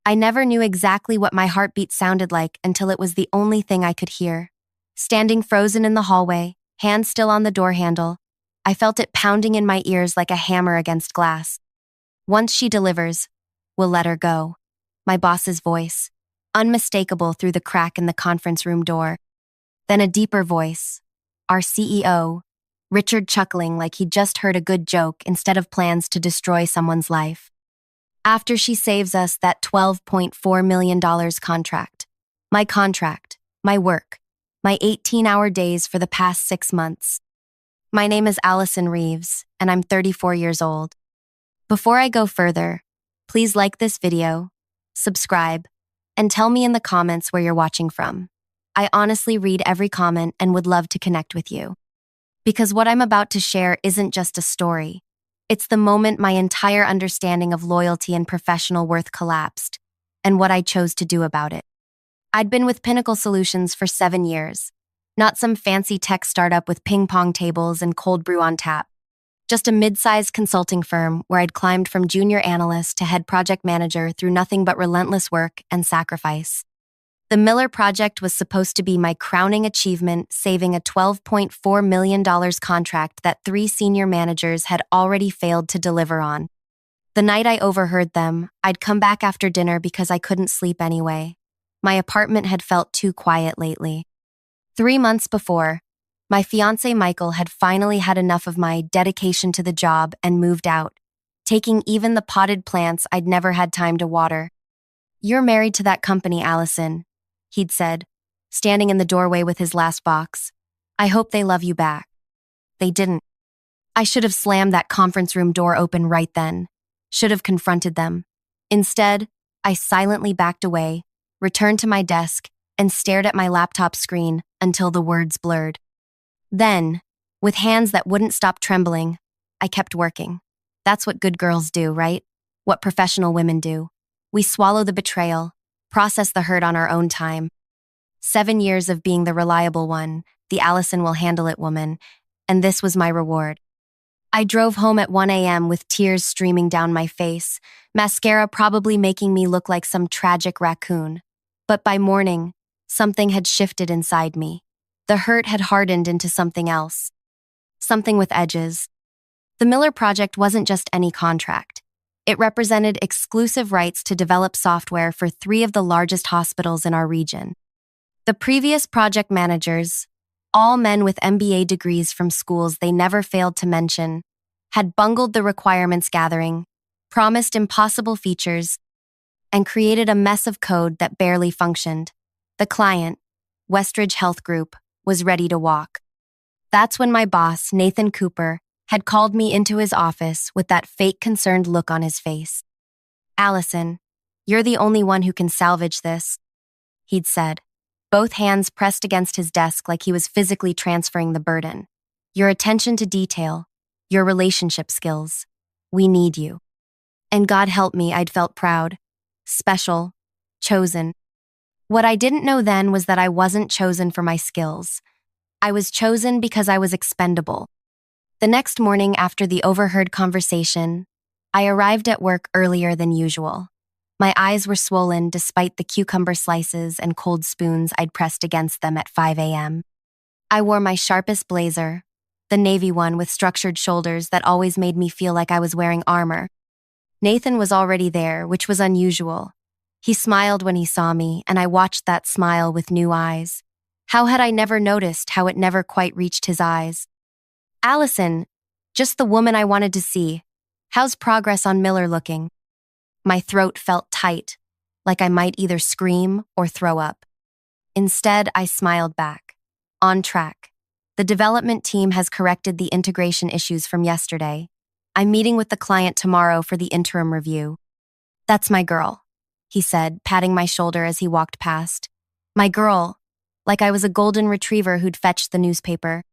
I never knew exactly what my heartbeat sounded like until it was the only thing I could hear. Standing frozen in the hallway, hand still on the door handle, I felt it pounding in my ears like a hammer against glass. Once she delivers, we'll let her go. My boss's voice, unmistakable through the crack in the conference room door. Then a deeper voice, our CEO, Richard chuckling like he'd just heard a good joke instead of plans to destroy someone's life. After she saves us that $12.4 million contract. My work, my 18-hour days for the past 6 months. My name is Alison Reeves, and I'm 34 years old. Before I go further, please like this video, subscribe, and tell me in the comments where you're watching from. I honestly read every comment and would love to connect with you. Because what I'm about to share isn't just a story. It's the moment my entire understanding of loyalty and professional worth collapsed, and what I chose to do about it. I'd been with Pinnacle Solutions for 7 years. Not some fancy tech startup with ping-pong tables and cold brew on tap. Just a mid-sized consulting firm where I'd climbed from junior analyst to head project manager through nothing but relentless work and sacrifice. The Miller Project was supposed to be my crowning achievement, saving a $12.4 million contract that 3 senior managers had already failed to deliver on. The night I overheard them, I'd come back after dinner because I couldn't sleep anyway. My apartment had felt too quiet lately. 3 months before, my fiancé Michael had finally had enough of my dedication to the job and moved out, taking even the potted plants I'd never had time to water. "You're married to that company, Alison," he'd said, standing in the doorway with his last box. "I hope they love you back." They didn't. I should have slammed that conference room door open right then. Should have confronted them. Instead, I silently backed away, returned to my desk, and stared at my laptop screen until the words blurred. Then, with hands that wouldn't stop trembling, I kept working. That's what good girls do, right? What professional women do. We swallow the betrayal, process the hurt on our own time. 7 years of being the reliable one, the Alison will handle it woman, and this was my reward. I drove home at 1 a.m. with tears streaming down my face, mascara probably making me look like some tragic raccoon. But by morning, something had shifted inside me. The hurt had hardened into something else. Something with edges. The Miller Project wasn't just any contract. It represented exclusive rights to develop software for 3 of the largest hospitals in our region. The previous project managers, all men with MBA degrees from schools they never failed to mention, had bungled the requirements gathering, promised impossible features, and created a mess of code that barely functioned. The client, Westridge Health Group, was ready to walk. That's when my boss, Nathan Cooper, had called me into his office with that fake concerned look on his face. "Alison, you're the only one who can salvage this," he'd said, both hands pressed against his desk like he was physically transferring the burden. "Your attention to detail, your relationship skills. We need you." And God help me, I'd felt proud, special, chosen. What I didn't know then was that I wasn't chosen for my skills. I was chosen because I was expendable. The next morning after the overheard conversation, I arrived at work earlier than usual. My eyes were swollen despite the cucumber slices and cold spoons I'd pressed against them at 5 a.m. I wore my sharpest blazer, the navy one with structured shoulders that always made me feel like I was wearing armor. Nathan was already there, which was unusual. He smiled when he saw me, and I watched that smile with new eyes. How had I never noticed how it never quite reached his eyes? "Alison, just the woman I wanted to see. How's progress on Miller looking?" My throat felt tight, like I might either scream or throw up. Instead, I smiled back. "On track. The development team has corrected the integration issues from yesterday. I'm meeting with the client tomorrow for the interim review." "That's my girl," he said, patting my shoulder as he walked past. "My girl," like I was a golden retriever who'd fetched the newspaper.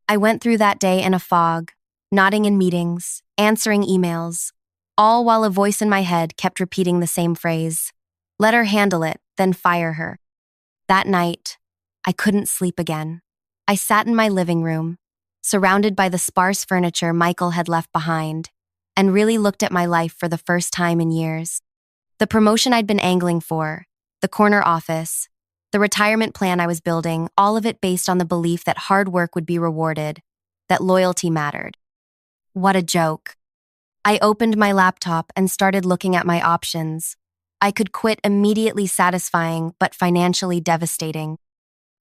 I went through that day in a fog, nodding in meetings, answering emails, all while a voice in my head kept repeating the same phrase. "Let her handle it, then fire her." That night, I couldn't sleep again. I sat in my living room, surrounded by the sparse furniture Michael had left behind, and really looked at my life for the first time in years. The promotion I'd been angling for, the corner office, the retirement plan I was building, all of it based on the belief that hard work would be rewarded, that loyalty mattered. What a joke. I opened my laptop and started looking at my options. I could quit immediately satisfying, but financially devastating.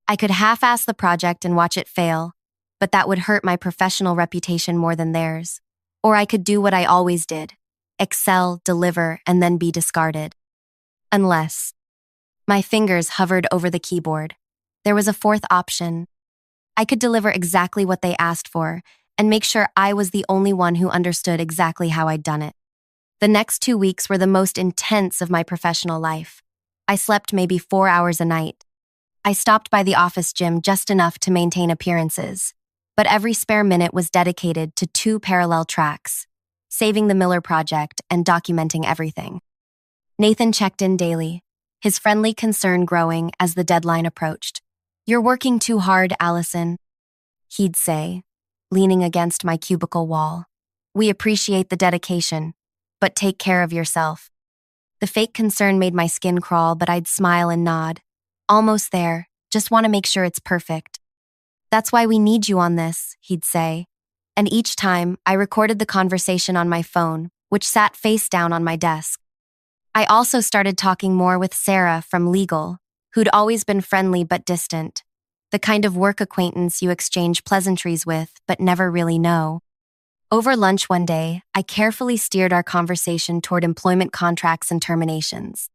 I could half-ass the project and watch it fail, but that would hurt my professional reputation more than theirs. Or I could do what I always did: excel, deliver, and then be discarded. Unless my fingers hovered over the keyboard. There was a fourth option. I could deliver exactly what they asked for and make sure I was the only one who understood exactly how I'd done it. The next 2 weeks were the most intense of my professional life. I slept maybe 4 hours a night. I stopped by the office gym just enough to maintain appearances, but every spare minute was dedicated to 2 parallel tracks: saving the Miller project and documenting everything. Nathan checked in daily, his friendly concern growing as the deadline approached. "You're working too hard, Alison," he'd say, leaning against my cubicle wall. "We appreciate the dedication, but take care of yourself." The fake concern made my skin crawl, but I'd smile and nod. "Almost there, just want to make sure it's perfect." "That's why we need you on this," he'd say. And each time, I recorded the conversation on my phone, which sat face down on my desk. I also started talking more with Sarah from legal, who'd always been friendly but distant, the kind of work acquaintance you exchange pleasantries with but never really know. Over lunch one day, I carefully steered our conversation toward employment contracts and terminations.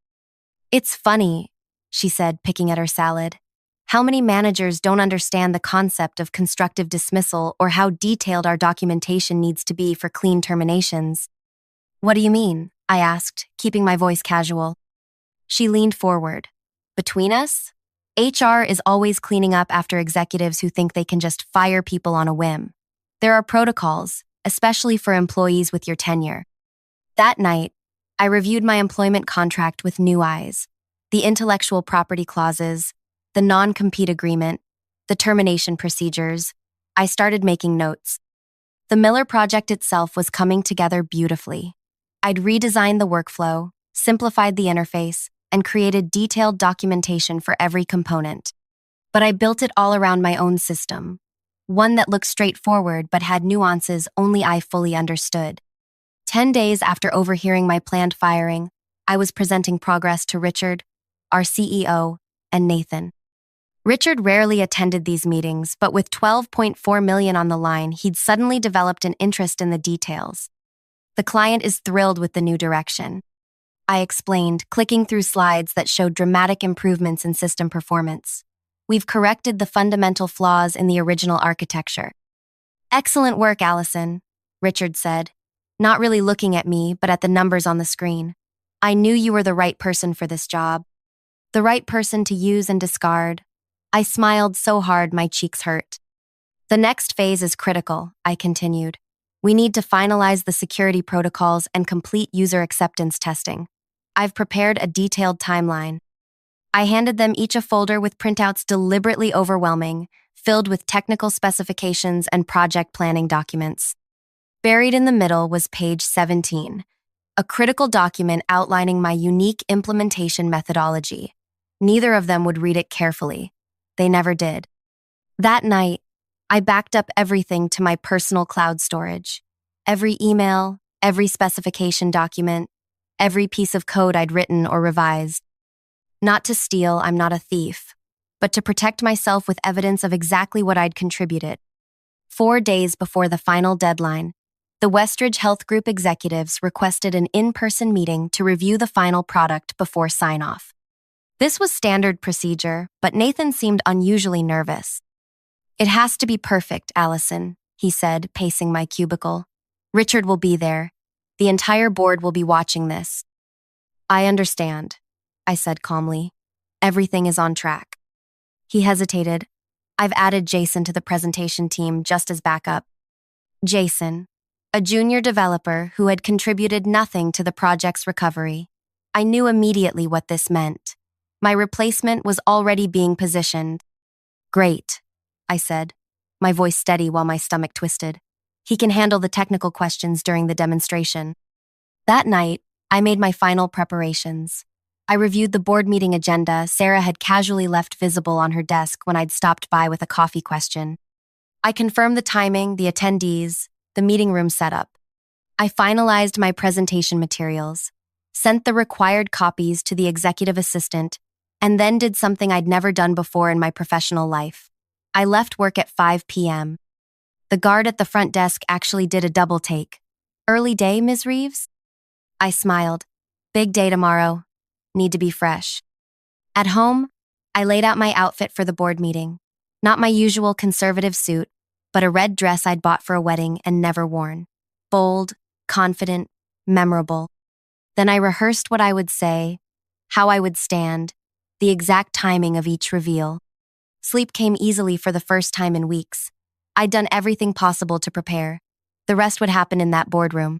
"It's funny," she said, picking at her salad, "how many managers don't understand the concept of constructive dismissal or how detailed our documentation needs to be for clean terminations." "What do you mean?" I asked, keeping my voice casual. She leaned forward. "Between us, HR is always cleaning up after executives who think they can just fire people on a whim. There are protocols, especially for employees with your tenure." That night, I reviewed my employment contract with new eyes: the intellectual property clauses, the non-compete agreement, the termination procedures. I started making notes. The Miller project itself was coming together beautifully. I'd redesigned the workflow, simplified the interface, and created detailed documentation for every component. But I built it all around my own system, one that looked straightforward but had nuances only I fully understood. 10 days after overhearing my planned firing, I was presenting progress to Richard, our CEO, and Nathan. Richard rarely attended these meetings, but with $12.4 million on the line, he'd suddenly developed an interest in the details. "The client is thrilled with the new direction," I explained, clicking through slides that showed dramatic improvements in system performance. "We've corrected the fundamental flaws in the original architecture." "Excellent work, Alison," Richard said, not really looking at me but at the numbers on the screen. "I knew you were the right person for this job. The right person to use and discard." I smiled so hard my cheeks hurt. "The next phase is critical," I continued. "We need to finalize the security protocols and complete user acceptance testing. I've prepared a detailed timeline." I handed them each a folder with printouts deliberately overwhelming, filled with technical specifications and project planning documents. Buried in the middle was page 17, a critical document outlining my unique implementation methodology. Neither of them would read it carefully. They never did. That night, I backed up everything to my personal cloud storage. Every email, every specification document, every piece of code I'd written or revised. Not to steal, I'm not a thief, but to protect myself with evidence of exactly what I'd contributed. 4 days before the final deadline, the Westridge Health Group executives requested an in-person meeting to review the final product before sign-off. This was standard procedure, but Nathan seemed unusually nervous. "It has to be perfect, Alison," he said, pacing my cubicle. "Richard will be there. The entire board will be watching this." "I understand," I said calmly. "Everything is on track." He hesitated. "I've added Jason to the presentation team just as backup." Jason, a junior developer who had contributed nothing to the project's recovery. I knew immediately what this meant. My replacement was already being positioned. "Great," I said, my voice steady while my stomach twisted. "He can handle the technical questions during the demonstration." That night, I made my final preparations. I reviewed the board meeting agenda Sarah had casually left visible on her desk when I'd stopped by with a coffee question. I confirmed the timing, the attendees, the meeting room setup. I finalized my presentation materials, sent the required copies to the executive assistant, and then did something I'd never done before in my professional life. I left work at 5 p.m. The guard at the front desk actually did a double take. "Early day, Ms. Reeves?" I smiled. "Big day tomorrow. Need to be fresh." At home, I laid out my outfit for the board meeting. Not my usual conservative suit, but a red dress I'd bought for a wedding and never worn. Bold, confident, memorable. Then I rehearsed what I would say, how I would stand, the exact timing of each reveal. Sleep came easily for the first time in weeks. I'd done everything possible to prepare. The rest would happen in that boardroom.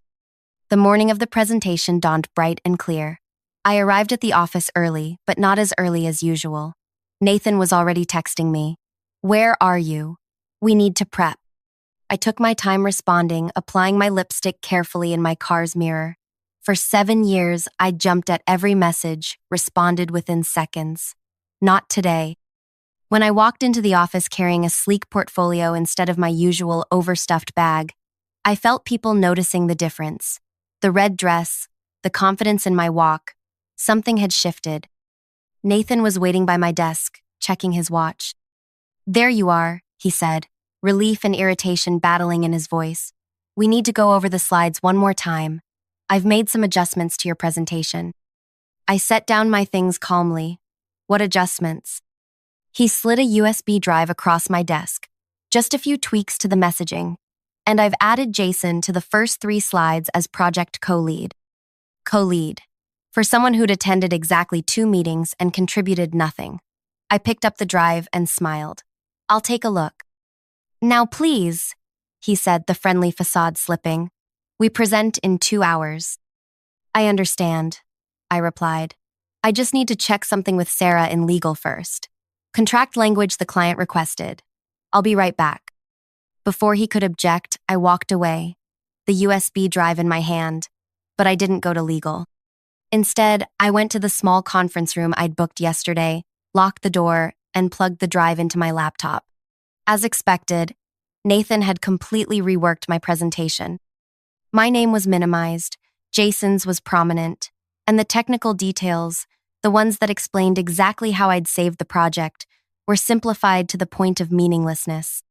The morning of the presentation dawned bright and clear. I arrived at the office early, but not as early as usual. Nathan was already texting me. "Where are you? We need to prep." I took my time responding, applying my lipstick carefully in my car's mirror. For 7 years, I jumped at every message, responded within seconds. Not today. When I walked into the office carrying a sleek portfolio instead of my usual overstuffed bag, I felt people noticing the difference. The red dress, the confidence in my walk. Something had shifted. Nathan was waiting by my desk, checking his watch. "There you are," he said, relief and irritation battling in his voice. "We need to go over the slides one more time. I've made some adjustments to your presentation." I set down my things calmly. "What adjustments?" He slid a USB drive across my desk. "Just a few tweaks to the messaging. And I've added Jason to the first 3 slides as project co-lead." Co-lead. For someone who'd attended exactly 2 meetings and contributed nothing. I picked up the drive and smiled. "I'll take a look." "Now please," he said, the friendly facade slipping. "We present in 2 hours." "I understand," I replied. "I just need to check something with Sarah in legal first. Contract language the client requested. I'll be right back." Before he could object, I walked away, the USB drive in my hand, but I didn't go to legal. Instead, I went to the small conference room I'd booked yesterday, locked the door, and plugged the drive into my laptop. As expected, Nathan had completely reworked my presentation. My name was minimized, Jason's was prominent, and the technical details, the ones that explained exactly how I'd saved the project, were simplified to the point of meaninglessness.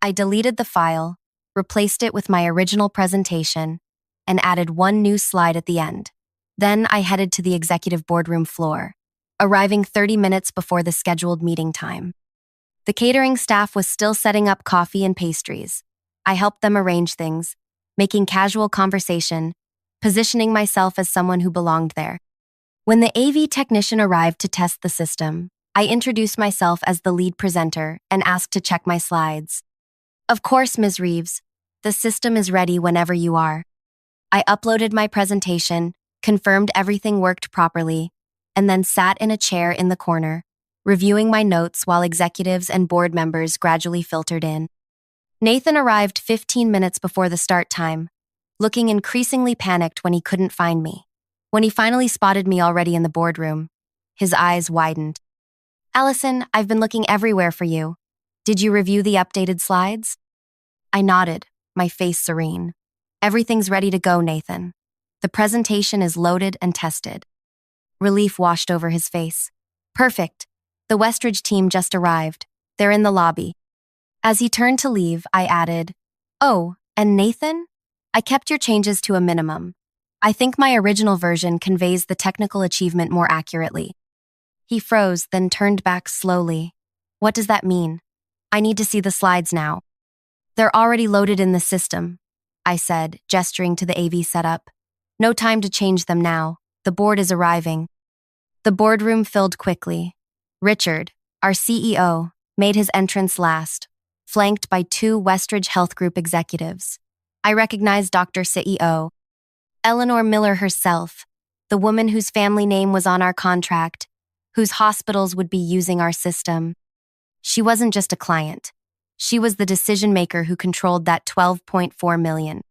I deleted the file, replaced it with my original presentation, and added 1 new slide at the end. Then I headed to the executive boardroom floor, arriving 30 minutes before the scheduled meeting time. The catering staff was still setting up coffee and pastries. I helped them arrange things, making casual conversation, positioning myself as someone who belonged there. When the AV technician arrived to test the system, I introduced myself as the lead presenter and asked to check my slides. "Of course, Ms. Reeves. The system is ready whenever you are." I uploaded my presentation, confirmed everything worked properly, and then sat in a chair in the corner, reviewing my notes while executives and board members gradually filtered in. Nathan arrived 15 minutes before the start time, looking increasingly panicked when he couldn't find me. When he finally spotted me already in the boardroom, his eyes widened. "Alison, I've been looking everywhere for you. Did you review the updated slides?" I nodded, my face serene. "Everything's ready to go, Nathan. The presentation is loaded and tested." Relief washed over his face. "Perfect. The Westridge team just arrived. They're in the lobby." As he turned to leave, I added, "Oh, and Nathan? I kept your changes to a minimum. I think my original version conveys the technical achievement more accurately." He froze, then turned back slowly. "What does that mean? I need to see the slides now." "They're already loaded in the system," I said, gesturing to the AV setup. "No time to change them now. The board is arriving." The boardroom filled quickly. Richard, our CEO, made his entrance last, flanked by 2 Westridge Health Group executives. I recognized Dr. CEO. Eleanor Miller herself, the woman whose family name was on our contract, whose hospitals would be using our system. She wasn't just a client. She was the decision maker who controlled that $12.4 million.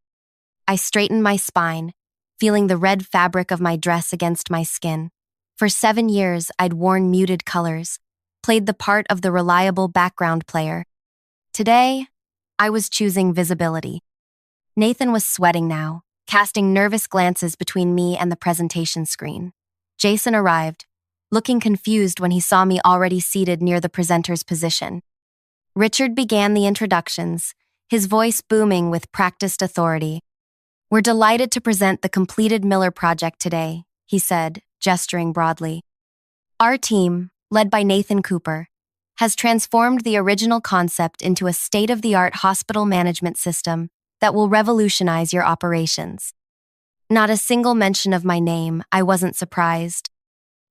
I straightened my spine, feeling the red fabric of my dress against my skin. For 7 years, I'd worn muted colors, played the part of the reliable background player. Today, I was choosing visibility. Nathan was sweating now, casting nervous glances between me and the presentation screen. Jason arrived, looking confused when he saw me already seated near the presenter's position. Richard began the introductions, his voice booming with practiced authority. "We're delighted to present the completed Miller project today," he said, gesturing broadly. "Our team, led by Nathan Cooper, has transformed the original concept into a state-of-the-art hospital management system that will revolutionize your operations." Not a single mention of my name, I wasn't surprised.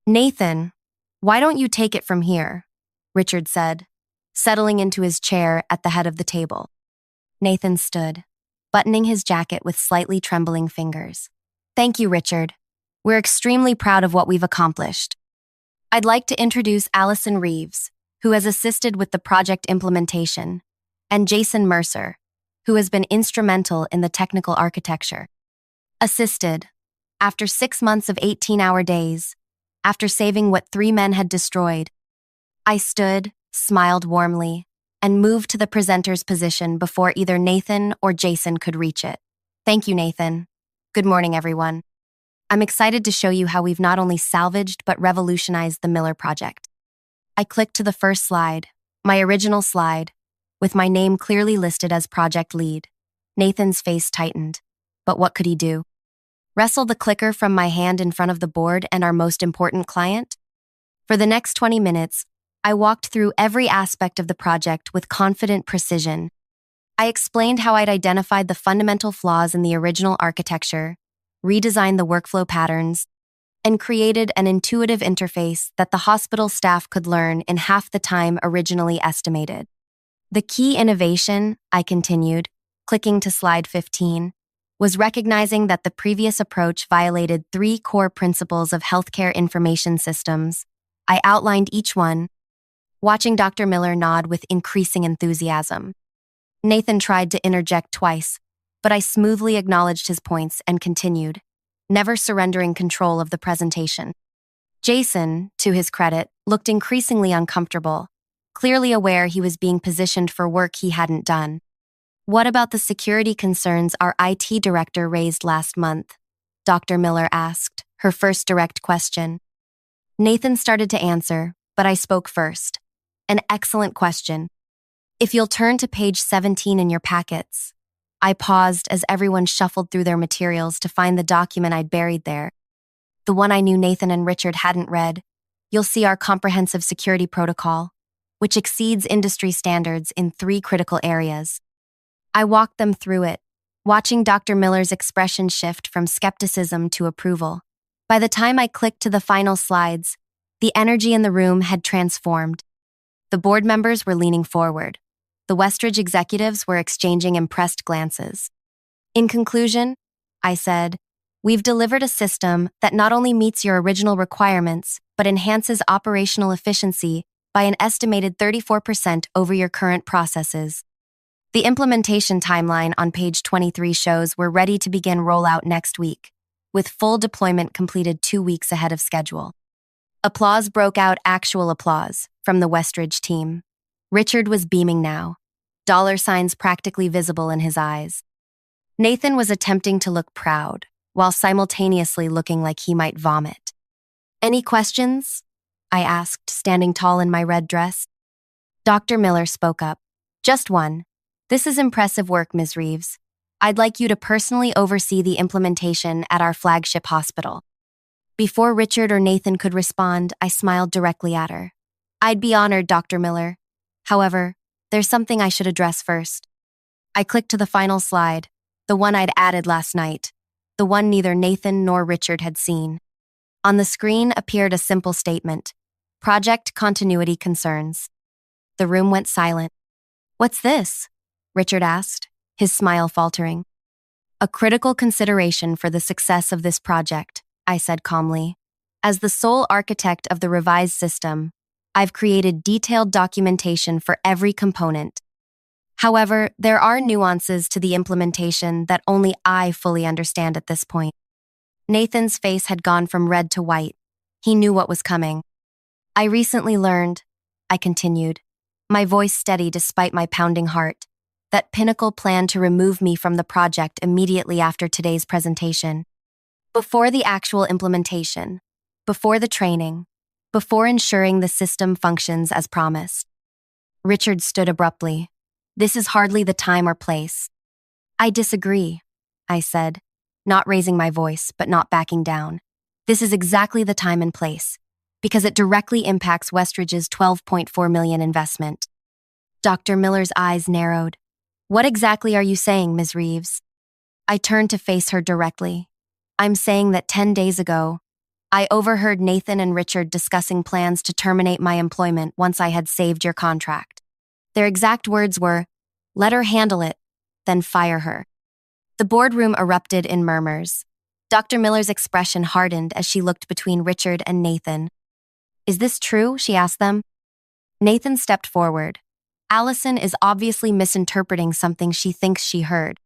"Nathan, why don't you take it from here?" Richard said, settling into his chair at the head of the table. Nathan stood, buttoning his jacket with slightly trembling fingers. "Thank you, Richard. We're extremely proud of what we've accomplished. I'd like to introduce Alison Reeves, who has assisted with the project implementation, and Jason Mercer, who has been instrumental in the technical architecture. Assisted, after 6 months of 18-hour days, after saving what 3 men had destroyed." I stood, smiled warmly, and moved to the presenter's position before either Nathan or Jason could reach it. "Thank you, Nathan. Good morning, everyone. I'm excited to show you how we've not only salvaged but revolutionized the Miller project." I clicked to the first slide, my original slide, with my name clearly listed as project lead. Nathan's face tightened. But what could he do? Wrestle the clicker from my hand in front of the board and our most important client? For the next 20 minutes, I walked through every aspect of the project with confident precision. I explained how I'd identified the fundamental flaws in the original architecture, redesigned the workflow patterns, and created an intuitive interface that the hospital staff could learn in half the time originally estimated. The key innovation, I continued, clicking to slide 15, was recognizing that the previous approach violated 3 core principles of healthcare information systems. I outlined each one, watching Dr. Miller nod with increasing enthusiasm. Nathan tried to interject twice, but I smoothly acknowledged his points and continued, never surrendering control of the presentation. Jason, to his credit, looked increasingly uncomfortable, clearly aware he was being positioned for work he hadn't done. "What about the security concerns our IT director raised last month?" Dr. Miller asked, her first direct question. Nathan started to answer, but I spoke first. "An excellent question. If you'll turn to page 17 in your packets." I paused as everyone shuffled through their materials to find the document I'd buried there. The one I knew Nathan and Richard hadn't read. "You'll see our comprehensive security protocol, which exceeds industry standards in 3 critical areas." I walked them through it, watching Dr. Miller's expression shift from skepticism to approval. By the time I clicked to the final slides, the energy in the room had transformed. The board members were leaning forward. The Westridge executives were exchanging impressed glances. "In conclusion," I said, "we've delivered a system that not only meets your original requirements, but enhances operational efficiency by an estimated 34% over your current processes." The implementation timeline on page 23 shows we're ready to begin rollout next week, with full deployment completed 2 weeks ahead of schedule. Applause broke out, actual applause, from the Westridge team. Richard was beaming now, dollar signs practically visible in his eyes. Nathan was attempting to look proud, while simultaneously looking like he might vomit. "Any questions?" I asked, standing tall in my red dress. Dr. Miller spoke up. "Just one. This is impressive work, Ms. Reeves. I'd like you to personally oversee the implementation at our flagship hospital." Before Richard or Nathan could respond, I smiled directly at her. "I'd be honored, Dr. Miller. However, there's something I should address first." I clicked to the final slide, the one I'd added last night, the one neither Nathan nor Richard had seen. On the screen appeared a simple statement: "Project continuity concerns." The room went silent. "What's this?" Richard asked, his smile faltering. "A critical consideration for the success of this project," I said calmly. "As the sole architect of the revised system, I've created detailed documentation for every component. However, there are nuances to the implementation that only I fully understand at this point. Nathan's face had gone from red to white. He knew what was coming. I recently learned, I continued, my voice steady despite my pounding heart, that Pinnacle planned to remove me from the project immediately after today's presentation. Before the actual implementation, before the training, before ensuring the system functions as promised. Richard stood abruptly. This is hardly the time or place. I disagree, I said, not raising my voice, but not backing down. This is exactly the time and place, because it directly impacts Westridge's $12.4 million investment. Dr. Miller's eyes narrowed. What exactly are you saying, Ms. Reeves? I turned to face her directly. I'm saying that 10 days ago, I overheard Nathan and Richard discussing plans to terminate my employment once I had saved your contract. Their exact words were, let her handle it, then fire her. The boardroom erupted in murmurs. Dr. Miller's expression hardened as she looked between Richard and Nathan. Is this true? She asked them. Nathan stepped forward. Alison is obviously misinterpreting something she thinks she heard.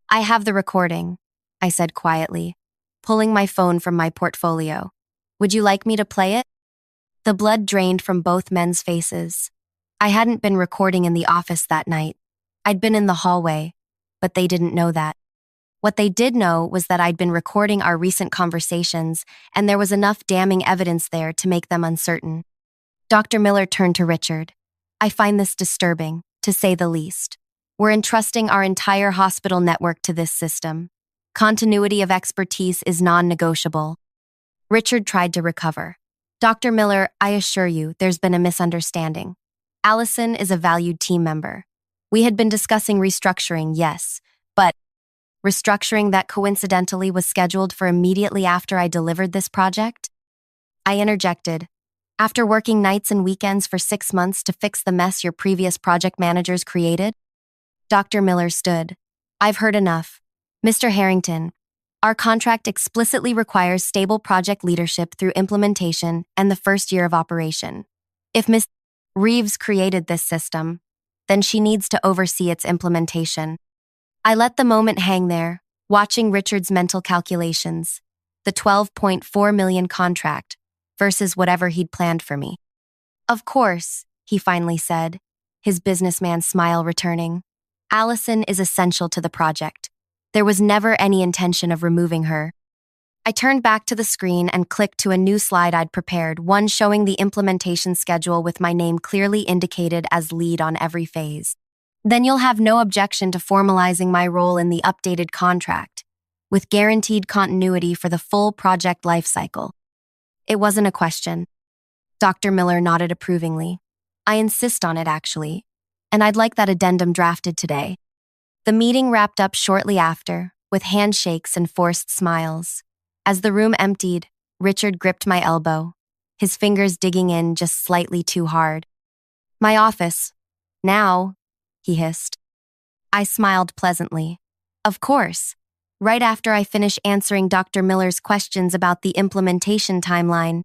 I have the recording, I said quietly, pulling my phone from my portfolio. Would you like me to play it? The blood drained from both men's faces. I hadn't been recording in the office that night. I'd been in the hallway, but they didn't know that. What they did know was that I'd been recording our recent conversations, and there was enough damning evidence there to make them uncertain. Dr. Miller turned to Richard. I find this disturbing, to say the least. We're entrusting our entire hospital network to this system. Continuity of expertise is non-negotiable. Richard tried to recover. Dr. Miller, I assure you, there's been a misunderstanding. Alison is a valued team member. We had been discussing restructuring, yes, but restructuring that coincidentally was scheduled for immediately after I delivered this project? I interjected. After working nights and weekends for 6 months to fix the mess your previous project managers created? Dr. Miller stood. I've heard enough. Mr. Harrington, our contract explicitly requires stable project leadership through implementation and the first year of operation. If Ms. Reeves created this system, then she needs to oversee its implementation. I let the moment hang there, watching Richard's mental calculations, the $12.4 million contract versus whatever he'd planned for me. Of course, he finally said, his businessman smile returning. Alison is essential to the project. There was never any intention of removing her. I turned back to the screen and clicked to a new slide I'd prepared, one showing the implementation schedule with my name clearly indicated as lead on every phase. Then you'll have no objection to formalizing my role in the updated contract, with guaranteed continuity for the full project lifecycle. It wasn't a question. Dr. Miller nodded approvingly. I insist on it, actually, and I'd like that addendum drafted today. The meeting wrapped up shortly after, with handshakes and forced smiles. As the room emptied, Richard gripped my elbow, his fingers digging in just slightly too hard. My office. Now, he hissed. I smiled pleasantly. Of course. Right after I finish answering Dr. Miller's questions about the implementation timeline,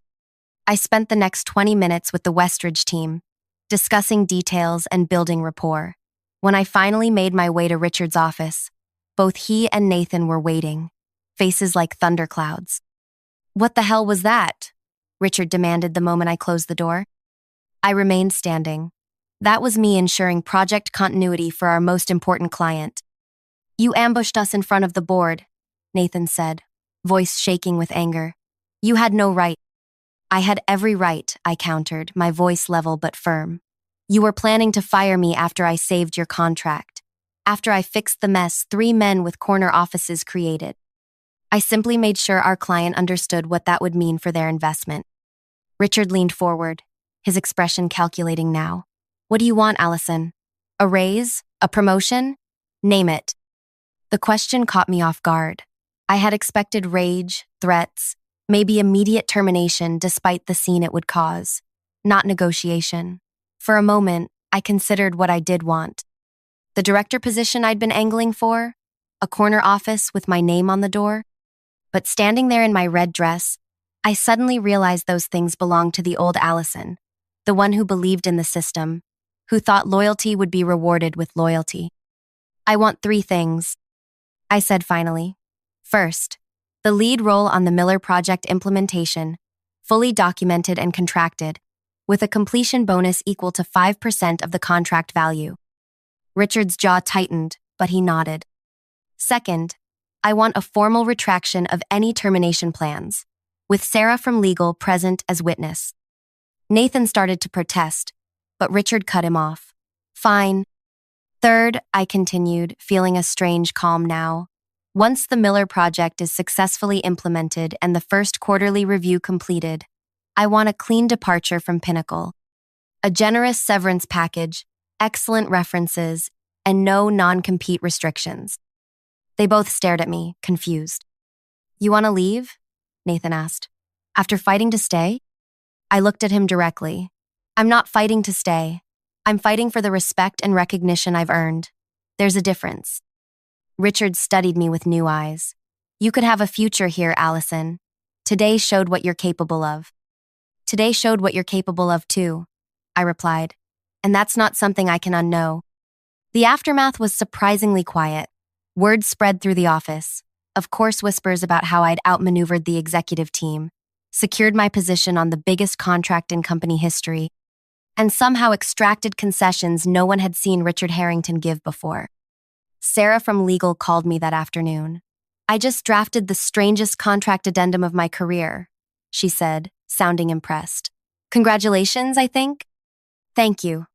I spent the next 20 minutes with the Westridge team, discussing details and building rapport. When I finally made my way to Richard's office, both he and Nathan were waiting, faces like thunderclouds. What the hell was that? Richard demanded the moment I closed the door. I remained standing. That was me ensuring project continuity for our most important client. You ambushed us in front of the board, Nathan said, voice shaking with anger. You had no right. I had every right, I countered, my voice level but firm. You were planning to fire me after I saved your contract, after I fixed the mess 3 men with corner offices created. I simply made sure our client understood what that would mean for their investment. Richard leaned forward, his expression calculating now. What do you want, Alison? A raise? A promotion? Name it. The question caught me off guard. I had expected rage, threats, maybe immediate termination despite the scene it would cause, not negotiation. For a moment, I considered what I did want. The director position I'd been angling for, a corner office with my name on the door. But standing there in my red dress, I suddenly realized those things belonged to the old Alison, the one who believed in the system, who thought loyalty would be rewarded with loyalty. I want 3 things, I said finally. First, The lead role on the Miller Project implementation, fully documented and contracted, with a completion bonus equal to 5% of the contract value. Richard's jaw tightened, but he nodded. Second, I want a formal retraction of any termination plans, with Sarah from legal present as witness. Nathan started to protest, but Richard cut him off. Fine. Third, I continued, feeling a strange calm now. Once the Miller Project is successfully implemented and the first quarterly review completed, I want a clean departure from Pinnacle. A generous severance package, excellent references, and no non-compete restrictions. They both stared at me, confused. You want to leave? Nathan asked. After fighting to stay? I looked at him directly. I'm not fighting to stay. I'm fighting for the respect and recognition I've earned. There's a difference. Richard studied me with new eyes. You could have a future here, Alison. Today showed what you're capable of. Today showed what you're capable of too, I replied. And that's not something I can unknow. The aftermath was surprisingly quiet. Word spread through the office. Of course, whispers about how I'd outmaneuvered the executive team, secured my position on the biggest contract in company history, and somehow extracted concessions no one had seen Richard Harrington give before. Sarah from legal called me that afternoon. I just drafted the strangest contract addendum of my career, she said, sounding impressed. Congratulations, I think? Thank you,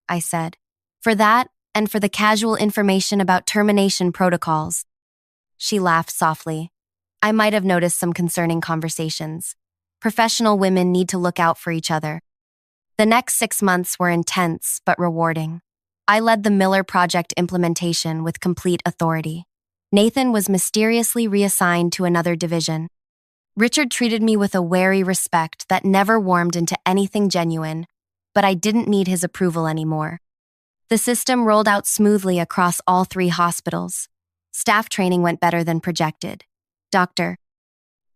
I said, for that and for the casual information about termination protocols. She laughed softly. I might have noticed some concerning conversations. Professional women need to look out for each other. The next 6 months were intense but rewarding. I led the Miller Project implementation with complete authority. Nathan was mysteriously reassigned to another division. Richard treated me with a wary respect that never warmed into anything genuine, but I didn't need his approval anymore. The system rolled out smoothly across all 3 hospitals. Staff training went better than projected. Dr.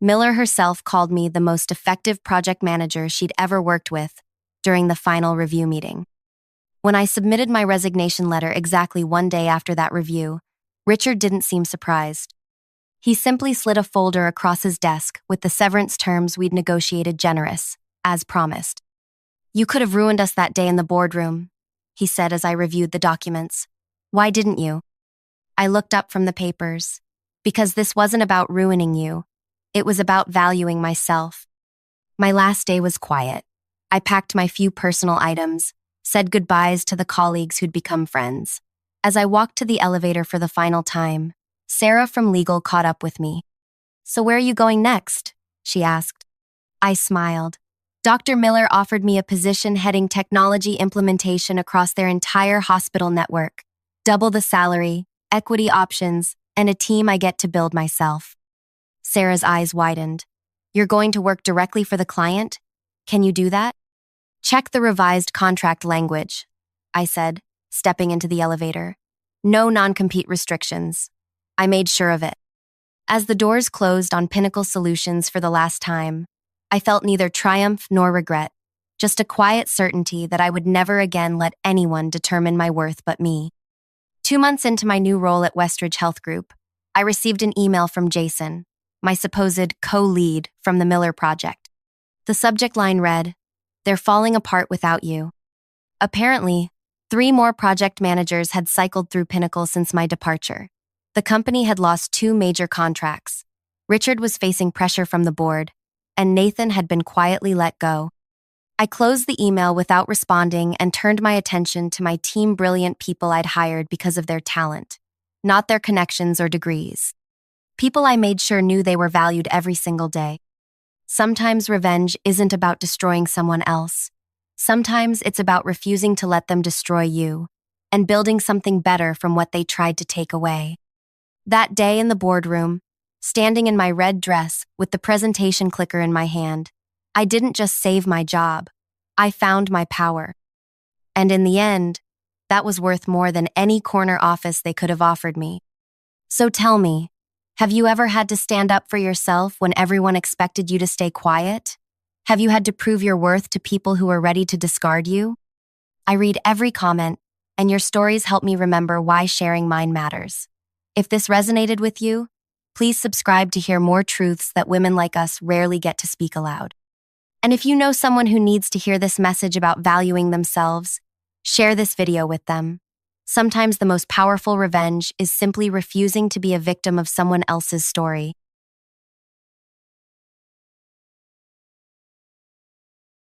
Miller herself called me the most effective project manager she'd ever worked with during the final review meeting. When I submitted my resignation letter exactly 1 day after that review, Richard didn't seem surprised. He simply slid a folder across his desk with the severance terms we'd negotiated generous, as promised. You could have ruined us that day in the boardroom, he said as I reviewed the documents. Why didn't you? I looked up from the papers. Because this wasn't about ruining you. It was about valuing myself. My last day was quiet. I packed my few personal items, said goodbyes to the colleagues who'd become friends. As I walked to the elevator for the final time, Sarah from legal caught up with me. So where are you going next? She asked. I smiled. Dr. Miller offered me a position heading technology implementation across their entire hospital network. Double the salary, equity options, and a team I get to build myself. Sarah's eyes widened. You're going to work directly for the client? Can you do that? Check the revised contract language, I said, stepping into the elevator. No non-compete restrictions. I made sure of it. As the doors closed on Pinnacle Solutions for the last time, I felt neither triumph nor regret, just a quiet certainty that I would never again let anyone determine my worth but me. 2 months into my new role at Westridge Health Group, I received an email from Jason, my supposed co-lead from the Miller Project. The subject line read, "They're falling apart without you." Apparently, 3 more project managers had cycled through Pinnacle since my departure. The company had lost 2 major contracts. Richard was facing pressure from the board, and Nathan had been quietly let go. I closed the email without responding and turned my attention to my team brilliant people I'd hired because of their talent, not their connections or degrees. People I made sure knew they were valued every single day. Sometimes revenge isn't about destroying someone else. Sometimes it's about refusing to let them destroy you and building something better from what they tried to take away. That day in the boardroom, standing in my red dress with the presentation clicker in my hand, I didn't just save my job, I found my power. And in the end, that was worth more than any corner office they could have offered me. So tell me, have you ever had to stand up for yourself when everyone expected you to stay quiet? Have you had to prove your worth to people who were ready to discard you? I read every comment, and your stories help me remember why sharing mine matters. If this resonated with you, Please subscribe to hear more truths that women like us rarely get to speak aloud. And if you know someone who needs to hear this message about valuing themselves, share this video with them. Sometimes the most powerful revenge is simply refusing to be a victim of someone else's story.